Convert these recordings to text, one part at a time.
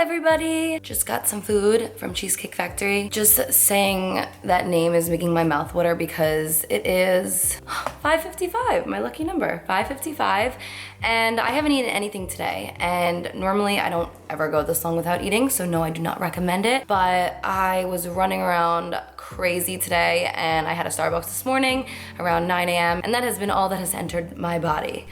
everybody! Just got some food from Cheesecake Factory. Just saying that name is making my mouth water because it is 5:55, my lucky number, 5:55. And I haven't eaten anything today. And normally I don't ever go this long without eating, so no, I do not recommend it. But I was running around crazy today and I had a Starbucks this morning around 9 a.m. and that has been all that has entered my body.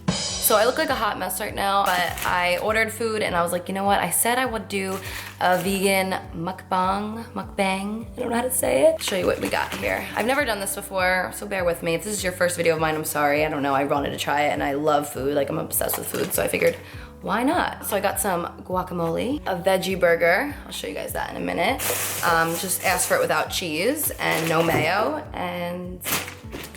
So I look like a hot mess right now, but I ordered food and I was like, you know what? I said I would do a vegan mukbang. I don't know how to say it. I'll show you what we got here. I've never done this before, so bear with me. If this is your first video of mine, I'm sorry. I don't know, I wanted to try it and I love food. Like, I'm obsessed with food, so I figured, why not? So I got some guacamole, a veggie burger. I'll show you guys that in a minute. Just asked for it without cheese and no mayo, and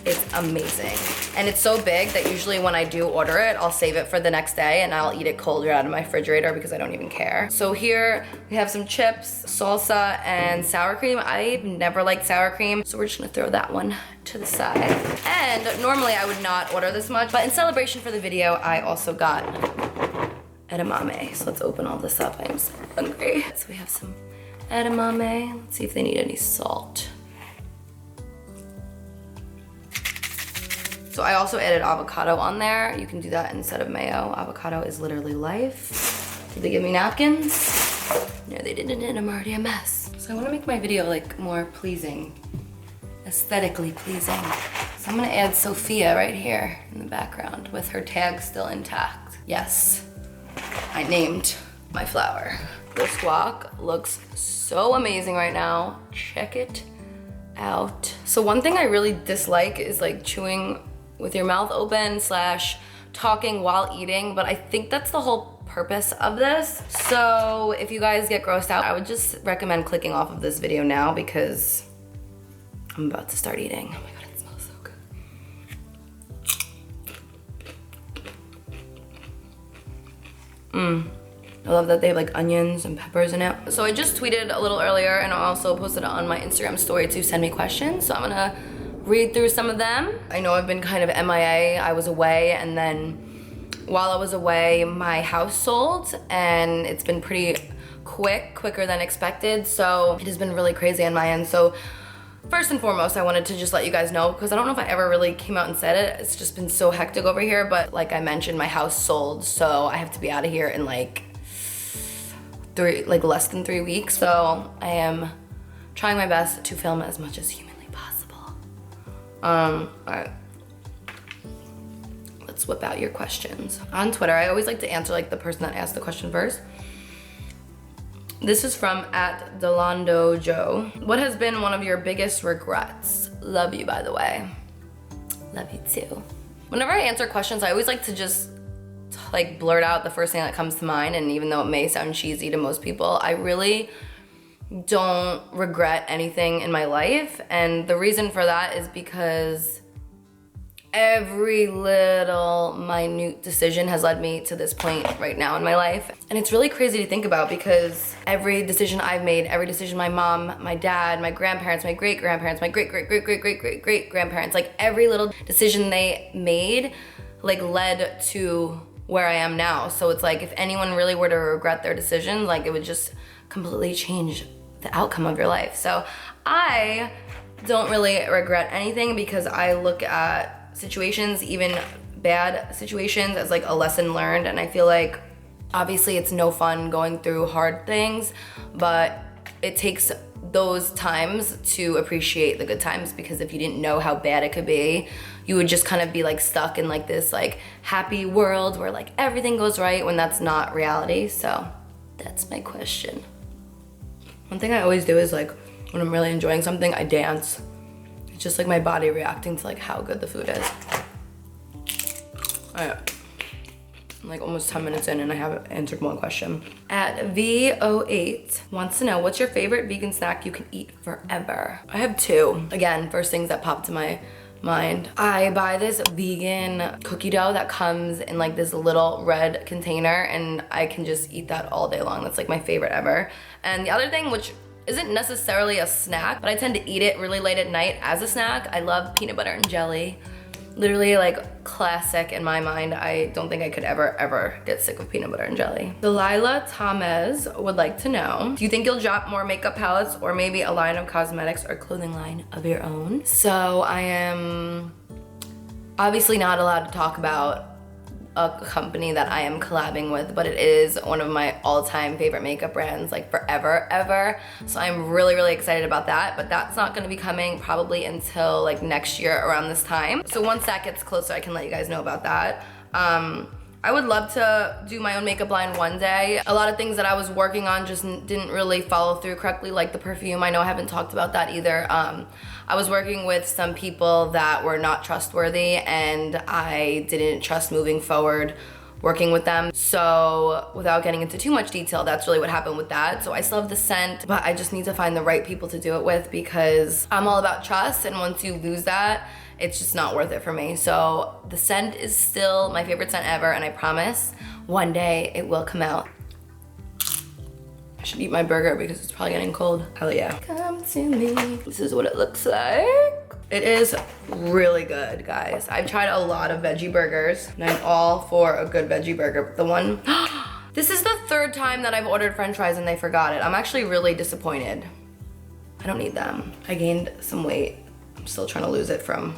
it's amazing. And it's so big that usually when I do order it, I'll save it for the next day and I'll eat it cold right out of my refrigerator because I don't even care. So here we have some chips, salsa, and sour cream. I've never liked sour cream, so we're just gonna throw that one to the side. And normally I would not order this much, but in celebration for the video, I also got edamame. So let's open all this up. I am so hungry. So we have some edamame. Let's see if they need any salt. So I also added avocado on there. You can do that instead of mayo. Avocado is literally life. Did they give me napkins? No, they didn't, and I'm already a mess. So I wanna make my video like more pleasing, aesthetically pleasing. So I'm gonna add Sophia right here in the background with her tag still intact. Yes, I named my flower. This guac looks so amazing right now. Check it out. So one thing I really dislike is like chewing with your mouth open / talking while eating, but I think that's the whole purpose of this. So if you guys get grossed out, I would just recommend clicking off of this video now because I'm about to start eating. Oh my God, it smells so good. I love that they have like onions and peppers in it. So I just tweeted a little earlier and I also posted it on my Instagram story to send me questions. So I'm gonna read through some of them. I know I've been kind of MIA. I was away, and then while I was away, my house sold and it's been pretty quicker than expected. So it has been really crazy on my end. So first and foremost, I wanted to just let you guys know, because I don't know if I ever really came out and said it. It's just been so hectic over here, but like I mentioned, my house sold, so I have to be out of here in like less than 3 weeks. So I am trying my best to film as much as humanly possible. All right. Let's whip out your questions. On Twitter, I always like to answer like the person that asked the question first. This is from @DelandoJoe. What has been one of your biggest regrets? Love you, by the way. Love you too. Whenever I answer questions, I always like to just like blurt out the first thing that comes to mind, and even though it may sound cheesy to most people, I really don't regret anything in my life. And the reason for that is because every little minute decision has led me to this point right now in my life. And it's really crazy to think about because every decision I've made, every decision my mom, my dad, my grandparents, my great-grandparents, my great-great-great-great-great-great-grandparents, like every little decision they made like led to where I am now. So it's like if anyone really were to regret their decision, like it would just completely change the outcome of your life. So I don't really regret anything because I look at situations, even bad situations, as like a lesson learned. And I feel like obviously it's no fun going through hard things, but it takes those times to appreciate the good times, because if you didn't know how bad it could be, you would just kind of be like stuck in like this like happy world where like everything goes right when that's not reality. So that's my question. One thing I always do is like when I'm really enjoying something, I dance. It's just like my body reacting to like how good the food is. I'm like almost 10 minutes in and I haven't answered one question. @VO8 wants to know, what's your favorite vegan snack you can eat forever? I have two. Again, first things that pop to my mind. I buy this vegan cookie dough that comes in like this little red container and I can just eat that all day long. That's like my favorite ever. And the other thing, which isn't necessarily a snack, but I tend to eat it really late at night as a snack, I love peanut butter and jelly. Literally like classic in my mind. I don't think I could ever get sick of peanut butter and jelly. Delilah Tamez would like to know, do you think you'll drop more makeup palettes or maybe a line of cosmetics or clothing line of your own? So I am obviously not allowed to talk about a company that I am collabing with, but it is one of my all-time favorite makeup brands, like forever, ever. So I'm really excited about that, but that's not gonna be coming probably until like next year around this time. So once that gets closer, I can let you guys know about that. I would love to do my own makeup line one day. A lot of things that I was working on just didn't really follow through correctly, like the perfume. I know I haven't talked about that either. I was working with some people that were not trustworthy and I didn't trust moving forward working with them. So without getting into too much detail, that's really what happened with that. So I still have the scent, but I just need to find the right people to do it with because I'm all about trust, and once you lose that, it's just not worth it for me. So the scent is still my favorite scent ever, and I promise one day it will come out. I should eat my burger because it's probably getting cold. Hell yeah. Come to me. This is what it looks like. It is really good, guys. I've tried a lot of veggie burgers, and I'm all for a good veggie burger. The one, this is the third time that I've ordered French fries and they forgot it. I'm actually really disappointed. I don't need them. I gained some weight. I'm still trying to lose it from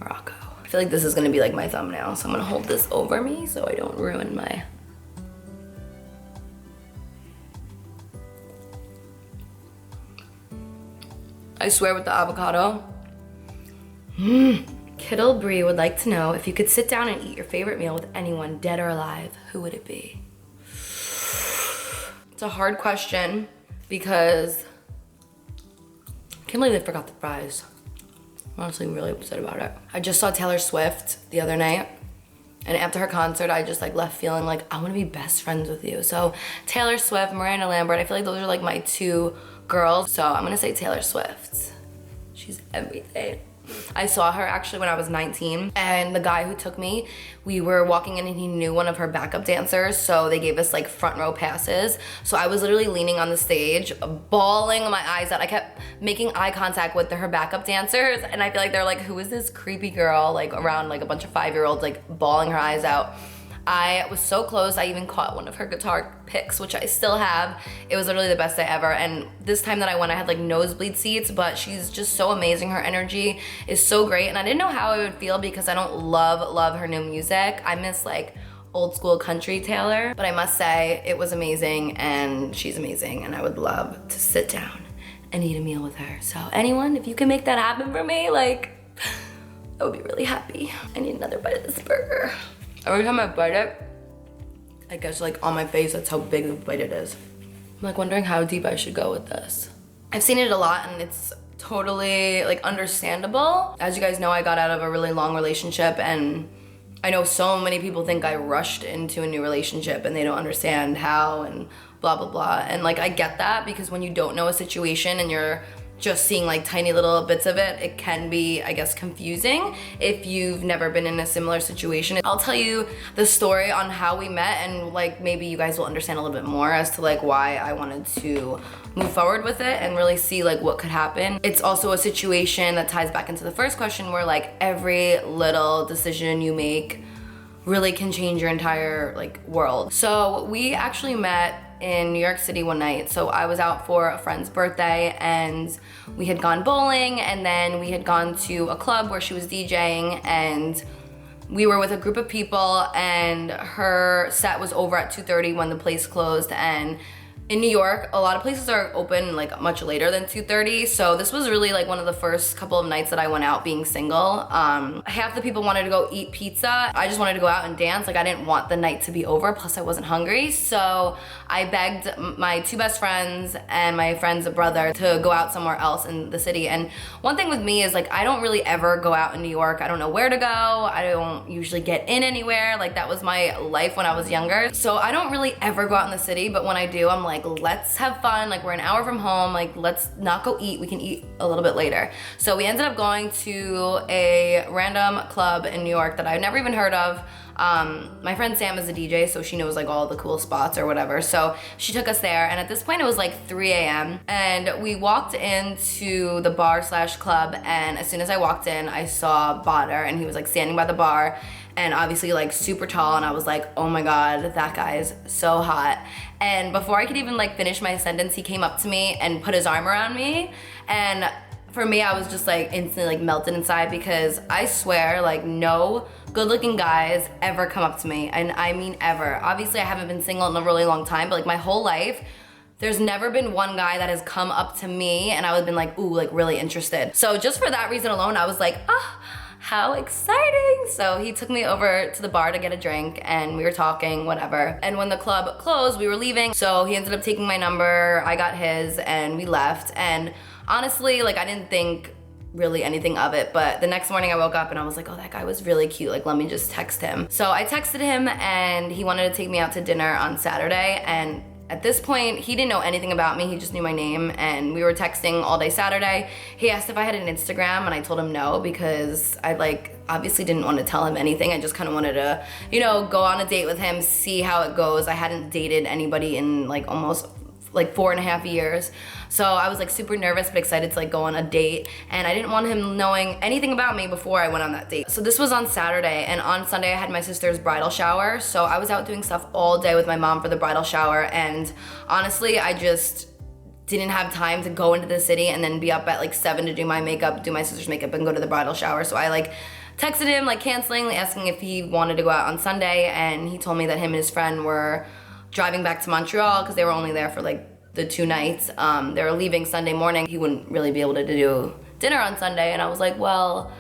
Morocco. I feel like this is gonna be like my thumbnail, so I'm gonna hold this over me so I don't ruin my... I swear with the avocado. Kittle Bree would like to know, if you could sit down and eat your favorite meal with anyone, dead or alive, who would it be? It's a hard question because I can't believe they forgot the fries. I'm honestly really upset about it. I just saw Taylor Swift the other night, and after her concert, I just like left feeling like I want to be best friends with you. So Taylor Swift, Miranda Lambert, I feel like those are like my two girls. So I'm gonna say Taylor Swift. She's everything. I saw her actually when I was 19, and the guy who took me, we were walking in and he knew one of her backup dancers, so they gave us like front row passes. So I was literally leaning on the stage, bawling my eyes out. I kept making eye contact with her backup dancers, and I feel like they're like, who is this creepy girl, like around like a bunch of 5-year-olds, like bawling her eyes out. I was so close, I even caught one of her guitar picks, which I still have. It was literally the best day ever. And this time that I went, I had like nosebleed seats, but she's just so amazing. Her energy is so great. And I didn't know how I would feel because I don't love her new music. I miss like old school country Taylor, but I must say it was amazing and she's amazing. And I would love to sit down and eat a meal with her. So anyone, if you can make that happen for me, like, I would be really happy. I need another bite of this burger. Every time I bite it, I guess like on my face, that's how big the bite it is. I'm like wondering how deep I should go with this. I've seen it a lot and it's totally like understandable. As you guys know, I got out of a really long relationship, and I know so many people think I rushed into a new relationship and they don't understand how and blah, blah, blah. And like, I get that because when you don't know a situation and you're just seeing like tiny little bits of it, it can be, I guess, confusing if you've never been in a similar situation. I'll tell you the story on how we met, and like maybe you guys will understand a little bit more as to like why I wanted to move forward with it and really see like what could happen. It's also a situation that ties back into the first question where like every little decision you make really can change your entire like world. So we actually met in New York City one night. So I was out for a friend's birthday and we had gone bowling, and then we had gone to a club where she was DJing, and we were with a group of people, and her set was over at 2:30 when the place closed. And in New York, a lot of places are open like much later than 2:30. So this was really like one of the first couple of nights that I went out being single. Half the people wanted to go eat pizza. I just wanted to go out and dance. Like I didn't want the night to be over. Plus I wasn't hungry. So I begged my two best friends and my friend's brother to go out somewhere else in the city. And one thing with me is like, I don't really ever go out in New York. I don't know where to go. I don't usually get in anywhere. Like that was my life when I was younger. So I don't really ever go out in the city, but when I do, I'm like, let's have fun. Like we're an hour from home. Like let's not go eat. We can eat a little bit later. So we ended up going to a random club in New York that I've never even heard of. My friend Sam is a DJ, so she knows like all the cool spots or whatever. So she took us there, and at this point it was like 3 a.m. and we walked into the bar slash club, and as soon as I walked in, I saw Badr, and he was like standing by the bar, and obviously like super tall, and I was like, oh my god, that guy is so hot. And before I could even like finish my sentence, he came up to me and put his arm around me, and for me, I was just like instantly like melted inside, because I swear like no good looking guys ever come up to me, and I mean ever. Obviously I haven't been single in a really long time, but like my whole life, there's never been one guy that has come up to me and I would have been like, ooh, like really interested. So just for that reason alone, I was like, ah, how exciting. So he took me over to the bar to get a drink, and we were talking, whatever. And when the club closed, we were leaving. So he ended up taking my number, I got his, and we left. And honestly, like I didn't think really anything of it, but the next morning I woke up and I was like, oh, that guy was really cute, like let me just text him. So I texted him, and he wanted to take me out to dinner on Saturday, and at this point, he didn't know anything about me, he just knew my name, and we were texting all day Saturday. He asked if I had an Instagram, and I told him no, because I like obviously didn't want to tell him anything. I just kind of wanted to, you know, go on a date with him, see how it goes. I hadn't dated anybody in like almost like 4.5 years. So I was like super nervous but excited to like go on a date, and I didn't want him knowing anything about me before I went on that date. So this was on Saturday, and on Sunday I had my sister's bridal shower. So I was out doing stuff all day with my mom for the bridal shower, and honestly I just didn't have time to go into the city and then be up at like 7 to do my makeup, do my sister's makeup, and go to the bridal shower. So I like texted him like canceling, asking if he wanted to go out on Sunday, and he told me that him and his friend were driving back to Montreal because they were only there for like the 2 nights. They were leaving Sunday morning. He wouldn't really be able to do dinner on Sunday, and I was like, well,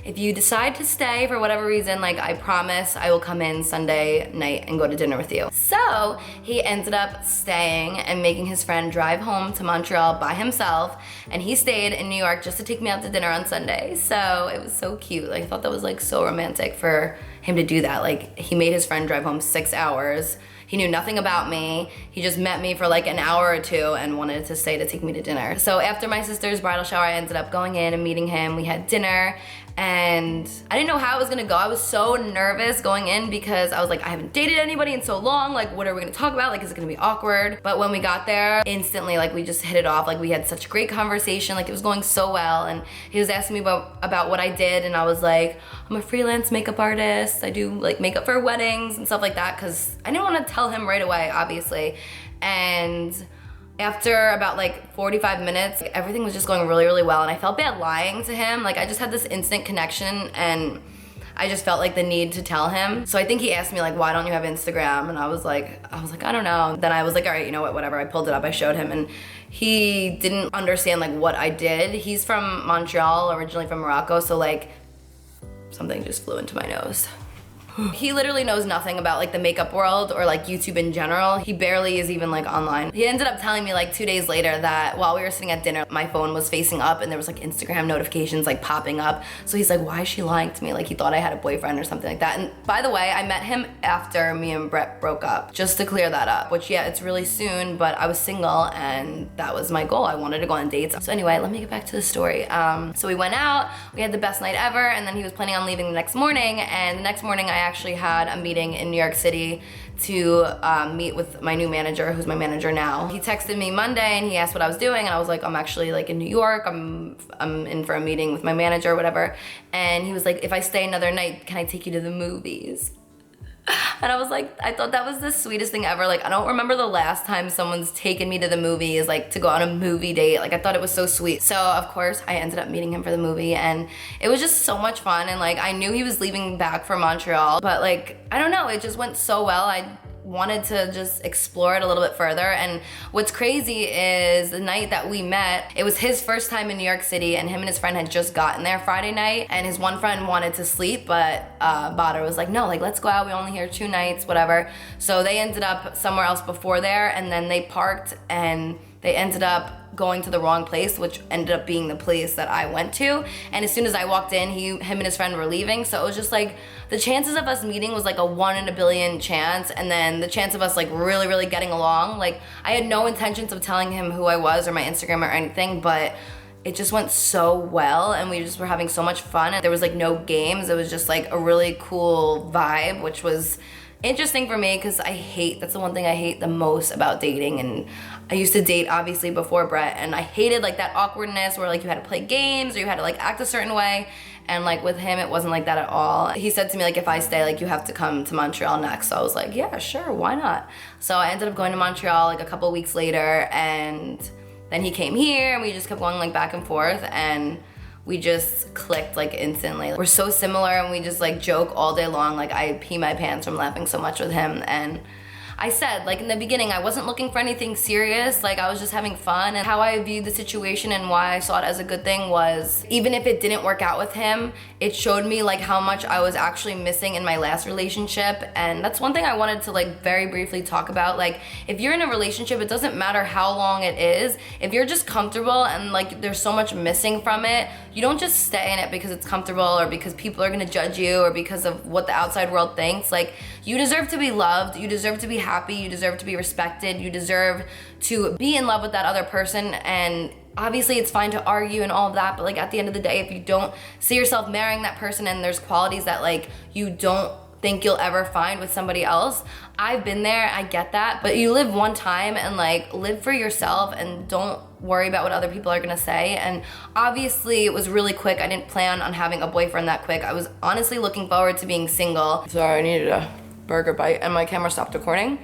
if you decide to stay for whatever reason, like I promise I will come in Sunday night and go to dinner with you. So he ended up staying and making his friend drive home to Montreal by himself, and he stayed in New York just to take me out to dinner on Sunday. So it was so cute. Like, I thought that was like so romantic for him to do that. Like, he made his friend drive home 6 hours. He knew nothing about me. He just met me for like an hour or two and wanted to stay to take me to dinner. So after my sister's bridal shower, I ended up going in and meeting him. We had dinner, and I didn't know how it was gonna go. I was so nervous going in because I was like, I haven't dated anybody in so long. Like, what are we gonna talk about? Like, is it gonna be awkward? But when we got there, instantly, like, we just hit it off. Like, we had such a great conversation. Like, it was going so well. And he was asking me about what I did, and I was like, I'm a freelance makeup artist. I do like makeup for weddings and stuff like that, because I didn't want to tell him right away, obviously. And after about like 45 minutes, everything was just going really, really well, and I felt bad lying to him. Like, I just had this instant connection, and I just felt like the need to tell him. So I think he asked me like, why don't you have Instagram? And I was like, I don't know. Then I was like, all right, you know what, whatever. I pulled it up, I showed him, and he didn't understand like what I did. He's from Montreal, originally from Morocco, so like something just flew into my nose. He literally knows nothing about like the makeup world or like YouTube in general. He barely is even like online. He ended up telling me like 2 days later that while we were sitting at dinner, my phone was facing up and there was like Instagram notifications like popping up. So he's like, why is she lying to me? Like, he thought I had a boyfriend or something like that. And by the way, I met him after me and Brett broke up, just to clear that up, which yeah, it's really soon, but I was single and that was my goal. I wanted to go on dates. So anyway, let me get back to the story. So we went out, we had the best night ever, and then he was planning on leaving the next morning, and the next morning I actually had a meeting in New York City to meet with my new manager, who's my manager now. He texted me Monday and he asked what I was doing, and I was like, I'm actually like in New York. I'm in for a meeting with my manager or whatever. And he was like, if I stay another night, can I take you to the movies? And I was like, I thought that was the sweetest thing ever. Like, I don't remember the last time someone's taken me to the movies, like to go on a movie date. Like, I thought it was so sweet. So of course I ended up meeting him for the movie, and it was just so much fun. And like, I knew he was leaving back for Montreal, but like, I don't know, it just went so well. I wanted to just explore it a little bit further. And what's crazy is the night that we met, it was his first time in New York City, and him and his friend had just gotten there Friday night, and his one friend wanted to sleep, but Badr was like, no, like, let's go out, we only here 2 nights, whatever. So they ended up somewhere else before there, and then they parked, and they ended up going to the wrong place, which ended up being the place that I went to. And as soon as I walked in, him and his friend were leaving. So it was just like, the chances of us meeting was like a 1 in a billion chance. And then the chance of us like really, really getting along, like, I had no intentions of telling him who I was or my Instagram or anything, but it just went so well and we just were having so much fun. And there was like no games. It was just like a really cool vibe, which was interesting for me because that's the one thing I hate the most about dating. And I used to date obviously before Brett, and I hated like that awkwardness where like you had to play games or you had to like act a certain way. And like with him, it wasn't like that at all. He said to me, like, if I stay, like, you have to come to Montreal next. So I was like, yeah, sure, why not? So I ended up going to Montreal like a couple weeks later, and then he came here and we just kept going like back and forth, and we just clicked like instantly. We're so similar and we just like joke all day long. Like I pee my pants from laughing so much with him. And I said, like in the beginning, I wasn't looking for anything serious. Like I was just having fun. And how I viewed the situation and why I saw it as a good thing was, even if it didn't work out with him, it showed me like how much I was actually missing in my last relationship. And that's one thing I wanted to like very briefly talk about. Like if you're in a relationship, it doesn't matter how long it is. If you're just comfortable and like there's so much missing from it, you don't just stay in it because it's comfortable or because people are gonna judge you or because of what the outside world thinks. Like you deserve to be loved, you deserve to be happy, you deserve to be respected, you deserve to be in love with that other person. And obviously it's fine to argue and all of that, but like at the end of the day, if you don't see yourself marrying that person and there's qualities that like you don't think you'll ever find with somebody else, I've been there, I get that, but you live one time and like live for yourself and don't worry about what other people are gonna say. And obviously it was really quick. I didn't plan on having a boyfriend that quick. I was honestly looking forward to being single. Sorry, I needed a burger bite and my camera stopped recording.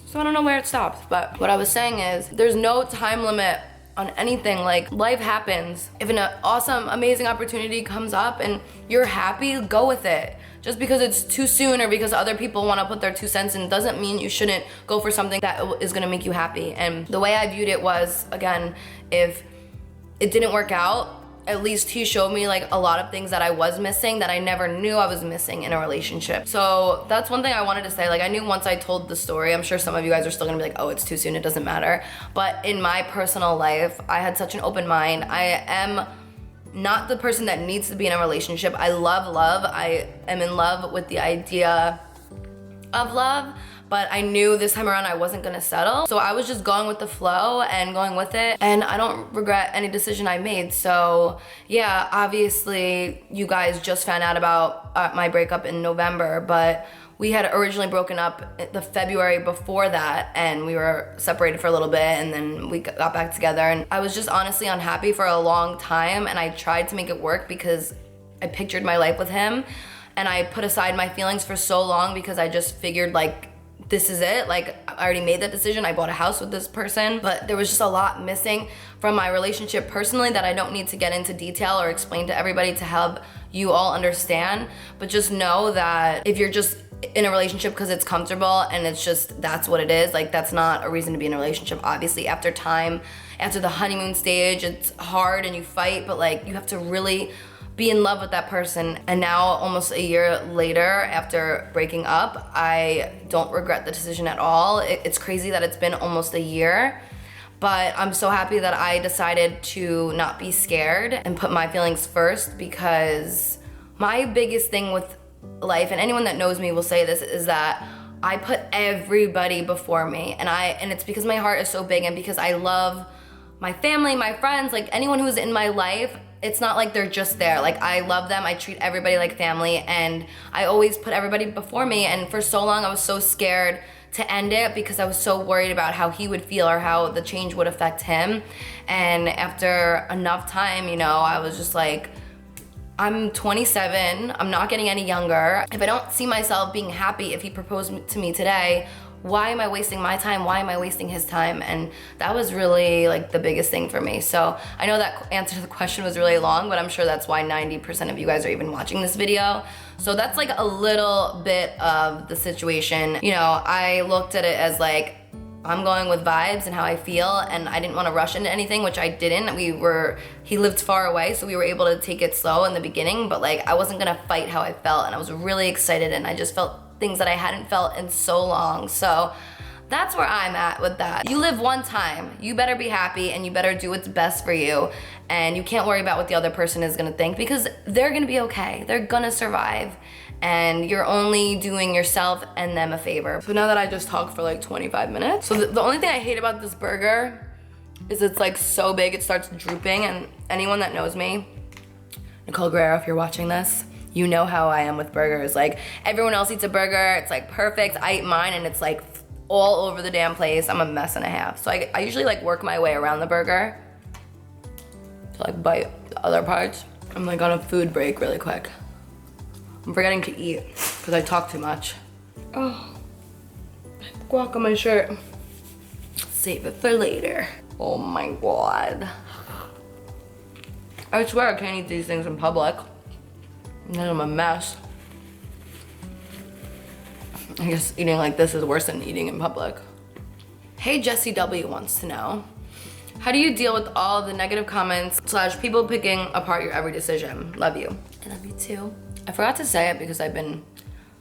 So I don't know where it stopped, but what I was saying is there's no time limit on anything. Like life happens. If an awesome, amazing opportunity comes up and you're happy, go with it. Just because it's too soon or because other people want to put their 2 cents in doesn't mean you shouldn't go for something that is going to make you happy. And the way I viewed it was, again, if it didn't work out, at least he showed me like a lot of things that I was missing that I never knew I was missing in a relationship. So that's one thing I wanted to say. Like I knew once I told the story, I'm sure some of you guys are still gonna be like, oh, it's too soon, it doesn't matter. But in my personal life, I had such an open mind. I am not the person that needs to be in a relationship. I love love. I am in love with the idea of love, but I knew this time around I wasn't gonna settle. So I was just going with the flow and going with it. And I don't regret any decision I made. So yeah, obviously you guys just found out about my breakup in November, but we had originally broken up the February before that, and we were separated for a little bit, and then we got back together. And I was just honestly unhappy for a long time, and I tried to make it work because I pictured my life with him, and I put aside my feelings for so long because I just figured like, this is it. Like I already made that decision. I bought a house with this person, but there was just a lot missing from my relationship personally that I don't need to get into detail or explain to everybody to help you all understand. But just know that if you're just in a relationship because it's comfortable and it's just, that's what it is, like that's not a reason to be in a relationship. Obviously after time, after the honeymoon stage, it's hard and you fight, but like you have to really be in love with that person. And now almost a year later after breaking up, I don't regret the decision at all. It's crazy that it's been almost a year, but I'm so happy that I decided to not be scared and put my feelings first, because my biggest thing with life, and anyone that knows me will say this, is that I put everybody before me, and it's because my heart is so big and because I love my family, my friends, like anyone who's in my life. It's not like they're just there. Like I love them, I treat everybody like family, and I always put everybody before me. And for so long I was so scared to end it because I was so worried about how he would feel or how the change would affect him. And after enough time, you know, I was just like, I'm 27, I'm not getting any younger. If I don't see myself being happy if he proposed to me today, why am I wasting my time? Why am I wasting his time? And that was really like the biggest thing for me. So I know that answer to the question was really long, but I'm sure that's why 90% of you guys are even watching this video. So that's like a little bit of the situation. You know, I looked at it as like, I'm going with vibes and how I feel, and I didn't want to rush into anything, which I didn't. He lived far away, so we were able to take it slow in the beginning, but like I wasn't gonna fight how I felt, and I was really excited, and I just felt things that I hadn't felt in so long. So that's where I'm at with that. You live one time, you better be happy and you better do what's best for you, and you can't worry about what the other person is gonna think, because they're gonna be okay, they're gonna survive, and you're only doing yourself and them a favor. So now that I just talked for like 25 minutes, so the only thing I hate about this burger is it's like so big it starts drooping, and anyone that knows me, Nicole Guerrero, if you're watching this, you know how I am with burgers. Like everyone else eats a burger, it's like perfect. I eat mine and it's like all over the damn place. I'm a mess and a half. So I usually like work my way around the burger to like bite the other parts. I'm like on a food break really quick. I'm forgetting to eat because I talk too much. Oh, guac on my shirt. Save it for later. Oh my God. I swear I can't eat these things in public. And then I'm a mess. I guess eating like this is worse than eating in public. Hey, Jessie W wants to know, how do you deal with all the negative comments / people picking apart your every decision? Love you. I love you too. I forgot to say it because I've been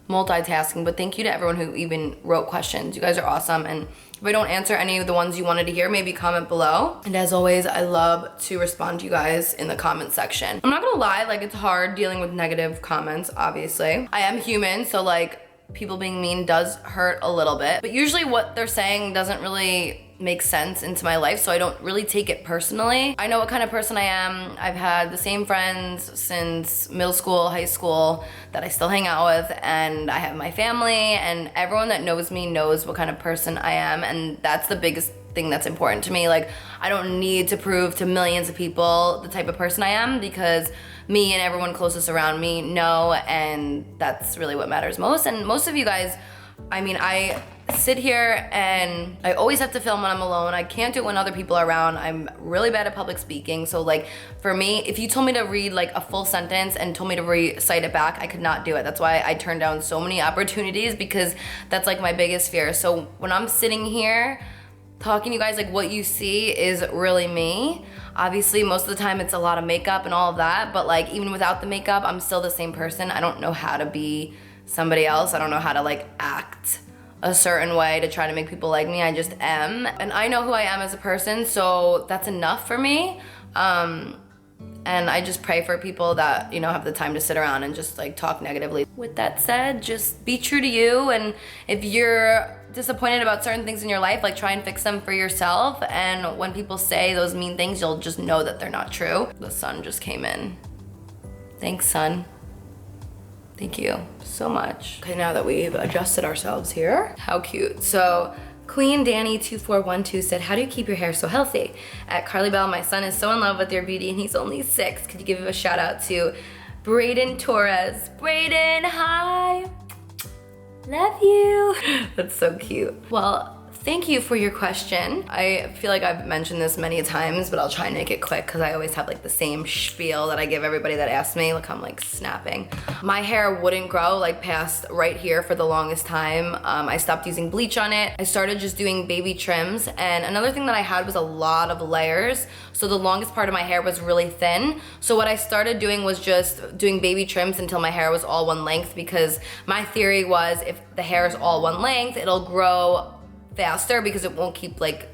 multitasking, but thank you to everyone who even wrote questions. You guys are awesome. And if I don't answer any of the ones you wanted to hear, maybe comment below. And as always, I love to respond to you guys in the comment section. I'm not gonna lie, like it's hard dealing with negative comments, obviously. I am human, so like people being mean does hurt a little bit. But usually what they're saying doesn't really make sense into my life, so I don't really take it personally. I know what kind of person I am. I've had the same friends since middle school, high school that I still hang out with, and I have my family, and everyone that knows me knows what kind of person I am, and that's the biggest thing that's important to me. Like, I don't need to prove to millions of people the type of person I am, because me and everyone closest around me know, and that's really what matters most. And most of you guys, I mean, I sit here and I always have to film when I'm alone. I can't do it when other people are around. I'm really bad at public speaking. So like for me, if you told me to read like a full sentence and told me to recite it back, I could not do it. That's why I turned down so many opportunities, because that's like my biggest fear. So when I'm sitting here talking to you guys, like what you see is really me. Obviously, most of the time it's a lot of makeup and all of that, but like even without the makeup, I'm still the same person. I don't know how to be somebody else. I don't know how to like act a certain way to try to make people like me. I just am. And I know who I am as a person, so that's enough for me. And I just pray for people that, you know, have the time to sit around and just like talk negatively. With that said, just be true to you, and if you're disappointed about certain things in your life, like try and fix them for yourself. And when people say those mean things, you'll just know that they're not true. The sun just came in. Thanks, sun. Thank you so much. Okay, now that we've adjusted ourselves here, how cute. So Queen Danny 2412 said, how do you keep your hair so healthy? At Carly Bell, my son is so in love with your beauty and he's only 6. Could you give a shout out to Brayden Torres? Brayden, hi. Love you. That's so cute. Well, thank you for your question. I feel like I've mentioned this many times, but I'll try and make it quick because I always have like the same spiel that I give everybody that asks me. Look, I'm like snapping. My hair wouldn't grow like past right here for the longest time. I stopped using bleach on it. I started just doing baby trims. And another thing that I had was a lot of layers. So the longest part of my hair was really thin. So what I started doing was just doing baby trims until my hair was all one length, because my theory was if the hair is all one length, it'll grow faster because it won't keep like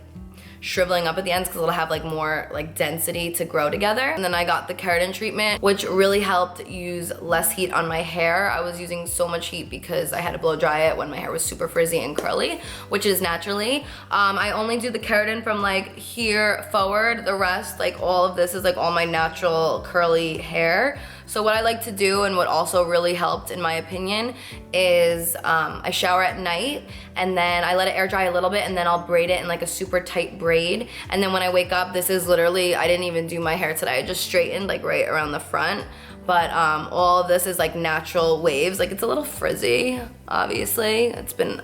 shriveling up at the ends, because it'll have like more like density to grow together. And then I got the keratin treatment, which really helped use less heat on my hair. I was using so much heat because I had to blow dry it when my hair was super frizzy and curly, which is naturally. I only do the keratin from like here forward. The rest, like all of this is like all my natural curly hair. So what I like to do, and what also really helped in my opinion, is I shower at night and then I let it air dry a little bit, and then I'll braid it in like a super tight braid. And then when I wake up, this is literally, I didn't even do my hair today. I just straightened like right around the front. But all of this is like natural waves. Like it's a little frizzy, obviously. It's been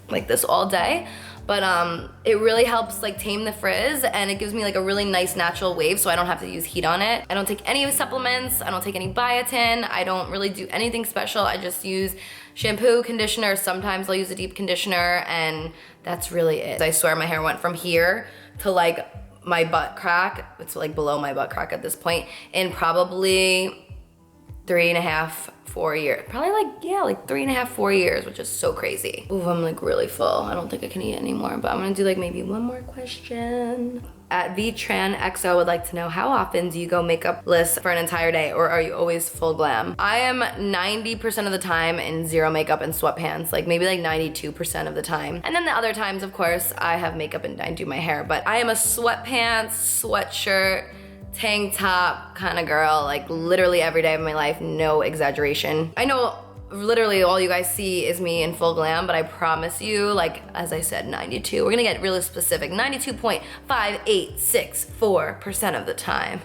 like this all day. But it really helps like tame the frizz, and it gives me like a really nice natural wave, so I don't have to use heat on it. I don't take any supplements, I don't take any biotin, I don't really do anything special. I just use shampoo, conditioner, sometimes I'll use a deep conditioner, and that's really it. I swear my hair went from here to like my butt crack. It's like below my butt crack at this point in probably 3.5, 4 years. Probably like, yeah, like 3.5, 4 years, which is so crazy. Ooh, I'm like really full. I don't think I can eat anymore, but I'm gonna do like maybe one more question. At VTranXO would like to know, how often do you go makeupless for an entire day, or are you always full glam? I am 90% of the time in zero makeup and sweatpants, like maybe like 92% of the time. And then the other times, of course, I have makeup and I do my hair, but I am a sweatpants, sweatshirt, tank top kind of girl, like literally every day of my life, no exaggeration. I know literally all you guys see is me in full glam, but I promise you, like, as I said, 92. We're gonna get really specific. 92.5864% of the time,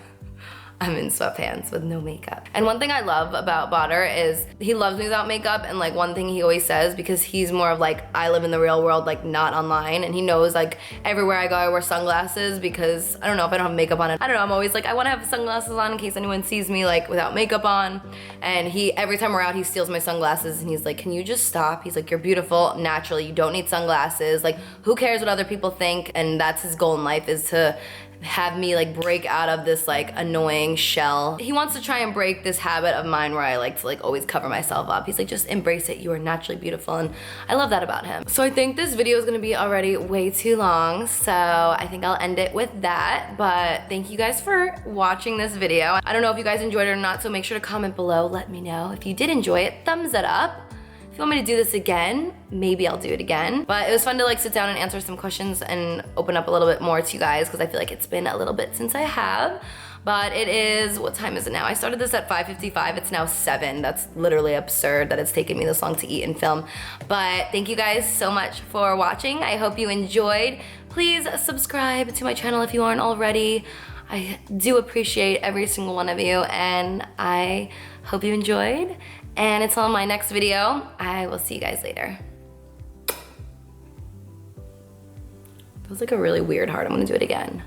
I'm in sweatpants with no makeup. And one thing I love about Badr is he loves me without makeup, and like one thing he always says, because he's more of like, I live in the real world, like not online, and he knows like everywhere I go I wear sunglasses because I don't know if I don't have makeup on it. I don't know, I'm always like, I wanna have sunglasses on in case anyone sees me like without makeup on. And he, every time we're out, he steals my sunglasses and he's like, can you just stop? He's like, you're beautiful naturally, you don't need sunglasses. Like, who cares what other people think? And that's his goal in life, is to have me like break out of this like annoying shell. He wants to try and break this habit of mine where I like to like always cover myself up. He's like, just embrace it, you are naturally beautiful, and I love that about him. So I think this video is gonna be already way too long, so I think I'll end it with that. But thank you guys for watching this video. I don't know if you guys enjoyed it or not, so make sure to comment below, let me know. If you did enjoy it, thumbs it up. If you want me to do this again, maybe I'll do it again. But it was fun to like sit down and answer some questions and open up a little bit more to you guys, because I feel like it's been a little bit since I have. But it is, what time is it now? I started this at 5:55, it's now 7. That's literally absurd that it's taken me this long to eat and film. But thank you guys so much for watching. I hope you enjoyed. Please subscribe to my channel if you aren't already. I do appreciate every single one of you, and I hope you enjoyed. And until my next video, I will see you guys later. That was like a really weird heart. I'm gonna do it again.